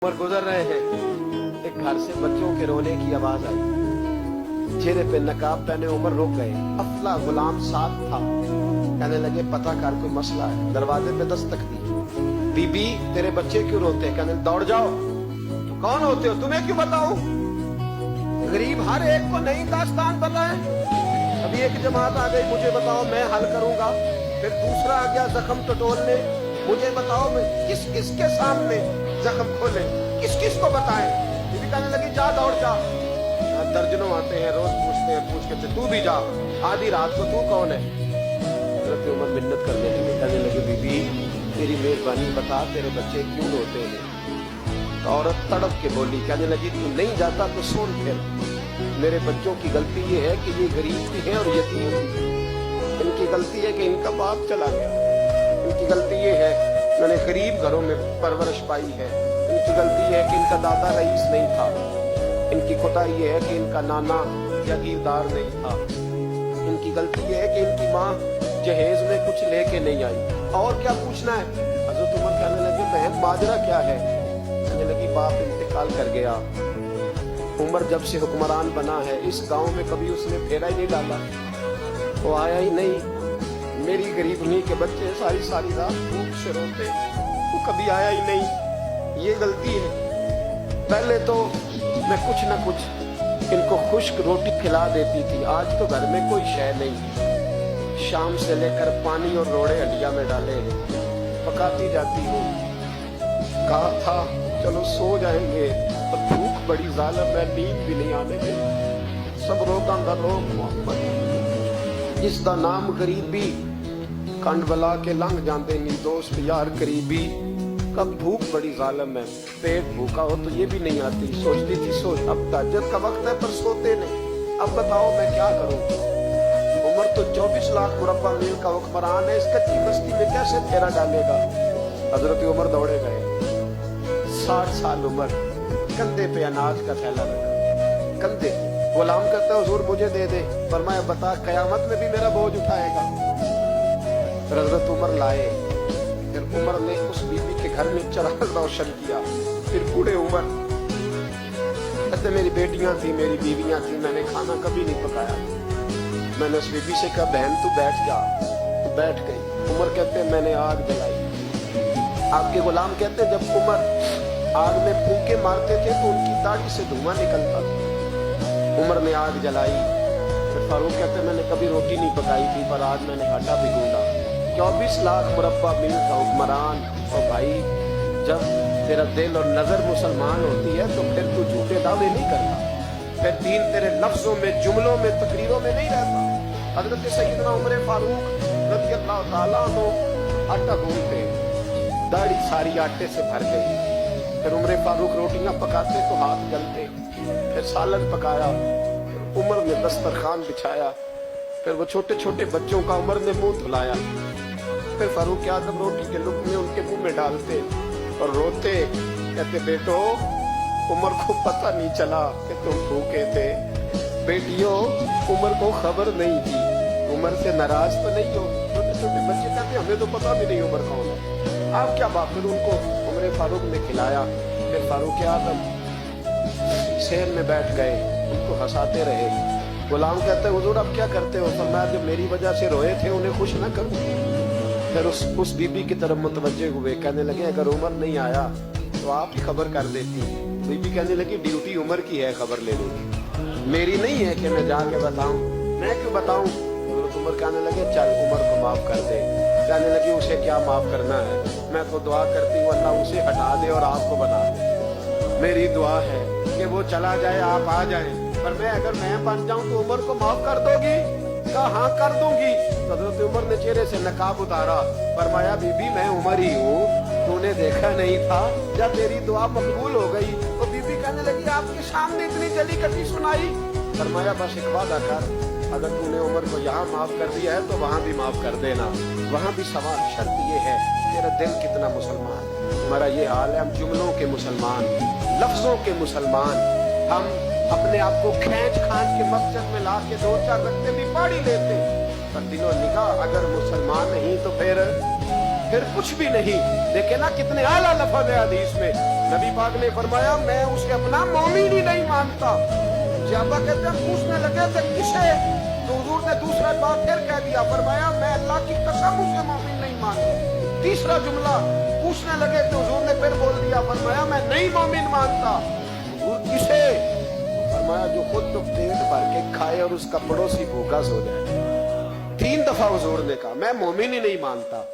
उमर गुजर रहे हैं, एक घर से बच्चों के रोने की आवाज आई। चेहरे पे नकाब पहने उमर रुक गए। अफला गुलाम साथ था। कहने लगे पता कर कोई मसला है। दरवाजे पे दस्तक दी। बीबी तेरे बच्चे क्यों रोते? कहने दौड़ जाओ, कौन होते हो, तुम्हें क्यों बताऊं? गरीब हर एक को नई दास्तान बता है। अभी एक जमात आ गई, मुझे बताओ मैं हल करूंगा। फिर दूसरा आ गया जख्म टटोलने, मुझे बताओ मैं किस किसके सामने जख्म खोले, किस किस को बताएं? बीबी कहने लगी जा दौड़ जा। दर्जनों आते हैं, रोज पूछते हैं, पूछ के तू भी जा। आधी रात को तू कौन है? हज़रत उमर मिन्नत करने लगे, कहने लगे बीबी तेरी मेहरबानी बता तेरे बच्चे क्यों रोते हैं? तो औरत तड़प के बोली, कहने लगी तू नहीं जाता तो सुन फिर। मेरे बच्चों की गलती ये है कि ये गरीब भी हैं और यतीम भी। इनकी गलती है कि इनका बाप चला गया। इनकी गलती ये है मैंने गरीब घरों में परवरिश पाई है। इनकी गलती है कि इनका दादा रईस नहीं था। इनकी खुदाई ये है कि इनका नाना जागीरदार नहीं था। इनकी गलती ये है कि इनकी माँ जहेज में कुछ लेके नहीं आई। और क्या पूछना है? हज़रत उमर कहने लगे बहन माजरा क्या है? कहने लगी बाप इंतकाल कर गया। उमर जब से हुक्मरान बना है इस गांव में कभी उसने फेरा ही नहीं डाला। वो आया ही नहीं। मेरी गरीबनी के बच्चे सारी सारी रात भूख से रोते, वो कभी आया ही नहीं। ये गलती है। पहले तो मैं कुछ न कुछ इनको खुश्क रोटी खिला देती थी, आज तो घर में कोई शय नहीं। शाम से लेकर पानी और रोड़े हंडिया में डाले हैं, पकाती जाती हूँ। कहा था चलो सो जाएंगे, पर भूख बड़ी जालिम है, नींद भी नहीं आने दे। सब रोगां दा रोग मोहम्मद, जिसदा नाम गरीबी कंड बला के लंघ जाते नी दोस्त यार करीबी। कब भूख बड़ी जालिम है, पेट भूखा हो तो ये भी नहीं आती। सोचती थी सोच अब तहज्जुद का वक्त है पर सोते नहीं। अब बताओ मैं क्या करूं? उमर तो 24 लाख मुरब्बा मील का हुक्मरान है, इस कच्ची बस्ती में कैसे फेरा डालेगा? हजरत उमर दौड़े गए। 60 साल उम्र, कंधे पे अनाज का थैला रखा, कंधे। गुलाम कहता है हुजूर मुझे दे दे। फरमाया बता कयामत में भी मेरा बोझ उठाएगा? हज़रत उमर लाए। फिर उमर ने उस बीबी के घर में चिराग रोशन किया। फिर बूढ़े उमर कहते मेरी बेटियां थी, मेरी बीवियां थी, मैंने खाना कभी नहीं पकाया। मैंने उस बीबी से कहा बहन तू बैठ जा, तो बैठ गई। उमर कहते मैंने आग जलाई। आपके गुलाम कहते जब उमर आग में फूंके मारते थे तो उनकी दाढ़ी से धुआं निकलता था। उमर ने आग जलाई। फिर फारूक कहते मैंने कभी रोटी नहीं पकाई थी, पर आज मैंने आटा भी गूंदा। 24 लाख मुरब्बा मील का हुक्मरान। और भाई जब तेरा दिल और नजर मुसलमान होती है तो फिर तू झूठे दावे नहीं करता, फिर दीन तेरे लफ्जों में, जुमलों में, तकरीरों में नहीं रहता। हजरत सैयदना उमर फारूक रज़ियल्लाहु ताला अन्हु आटा गूंथते, दाढ़ी सारी आटे से भर गई। फिर उमर फारूक रोटियां पकाते तो हाथ जलते। फिर सालन पकाया, फिर उमर ने दस्तरखान बिछाया। फिर वो छोटे छोटे बच्चों का उमर ने मुंह धुलाया। फिर फारूक आज़म रोटी के लुक़्मे उनके मुंह में डालते और रोते, कहते बेटो उमर को पता नहीं चला कि तुम भूखे थे। बेटियों उमर को खबर नहीं थी, उमर से नाराज तो नहीं हो? छोटे छोटे बच्चे कहते हमें तो पता भी नहीं उमर कौन है, आप क्या बात? फिर उनको उमर फारूक ने खिलाया। फिर फारूक आज़म शहर में बैठ गए, उनको हंसाते रहे। गुलाम कहते हुजूर अब क्या करते हो? फरमाया जब मेरी वजह से रोए थे उन्हें खुश न करूं। फिर उस बीबी की तरफ मुतवज्जे हुए, कहने लगे अगर उमर नहीं आया तो आप ही खबर कर देती। बीबी कहने लगी ड्यूटी उमर की है खबर लेने की, मेरी नहीं है कि मैं जाके बताऊं। मैं क्यों बताऊं? उमर कहने लगे चल उमर को माफ कर दे। कहने लगी उसे क्या माफ करना है, मैं तो दुआ करती हूँ अल्लाह उसे हटा दे और आपको बना दे। मेरी दुआ है कि वो चला जाए, आप आ जाए, पर अगर मैं बन जाऊं तो उमर को माफ कर दोगी? कहा हाँ कर दूंगी। हज़रत उमर ने चेहरे से नकाब उतारा। फरमाया बीबी मैं उमर ही हूँ, तूने देखा नहीं था जब तेरी दुआ मकबूल हो गई? तो बीबी कहने लगी आपके सामने इतनी जली कटी सुनाई। फरमाया बस एक वादा कर, अगर तूने उमर को यहाँ माफ कर दिया है तो वहाँ भी माफ कर देना। वहाँ भी सवाल शर्त ये है तेरा दिल कितना मुसलमान है। हमारा ये हाल है, हम जुमलों के मुसलमान, लफ्जों के मुसलमान। हम अपने आप को खींच खांच के मस्जिद में ला के 2-4 रखते भी पढ़ी लेते, पर दिलो निगाह अगर मुसलमान नहीं तो फिर कुछ भी नहीं। देखे ना कितने आला लफ्ज़ है हदीस में, नबी पाक ने फरमाया मैं उसे अपना मोमिन ही नहीं मानता। सहाबा कहते हैं पूछने लगे थे किसे, तो हुजूर ने दूसरा बात फिर कह दिया, फरमाया मैं अल्लाह की कसम उसे मोमिन नहीं मानता। तीसरा जुमला पूछने लगे तो हुजूर ने फिर बोल दिया, फरमाया मैं नहीं मोमिन मानता। हुजूर किसे? फरमाया जो खुद तो पेट भर के खाए और उसका पड़ोसी भूखा सो जाए। 3 दफा हुजूर ने कहा मैं मोमिन ही नहीं मानता।